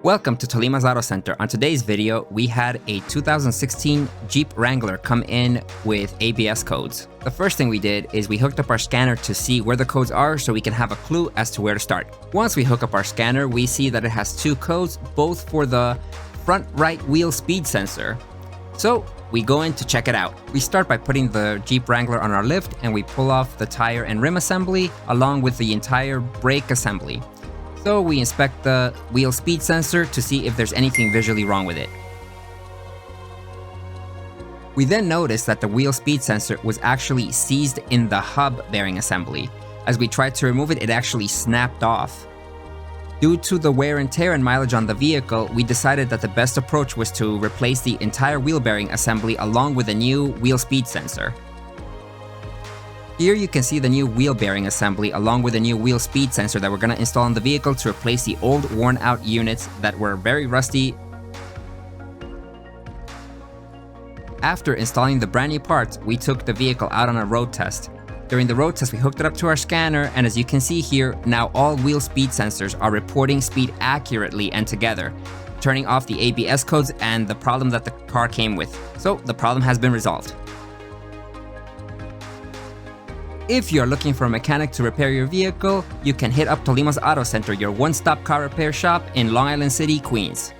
Welcome to Tolima's Auto Center. On today's video, we had a 2016 Jeep Wrangler come in with ABS codes. The first thing we did is we hooked up our scanner to see where the codes are so we can have a clue as to where to start. Once we hook up our scanner, we see that it has two codes, both for the front right wheel speed sensor. So we go in to check it out. We start by putting the Jeep Wrangler on our lift and we pull off the tire and rim assembly along with the entire brake assembly. So we inspect the wheel speed sensor to see if there's anything visually wrong with it. We then noticed that the wheel speed sensor was actually seized in the hub bearing assembly. As we tried to remove it, it actually snapped off. Due to the wear and tear and mileage on the vehicle, we decided that the best approach was to replace the entire wheel bearing assembly along with a new wheel speed sensor. Here you can see the new wheel bearing assembly along with a new wheel speed sensor that we're going to install on the vehicle to replace the old worn out units that were very rusty. After installing the brand new parts, we took the vehicle out on a road test. During the road test, we hooked it up to our scanner, and as you can see here, now all wheel speed sensors are reporting speed accurately and together, turning off the ABS codes and the problem that the car came with. So the problem has been resolved. If you're looking for a mechanic to repair your vehicle, you can hit up Tolima's Auto Center, your one-stop car repair shop in Long Island City, Queens.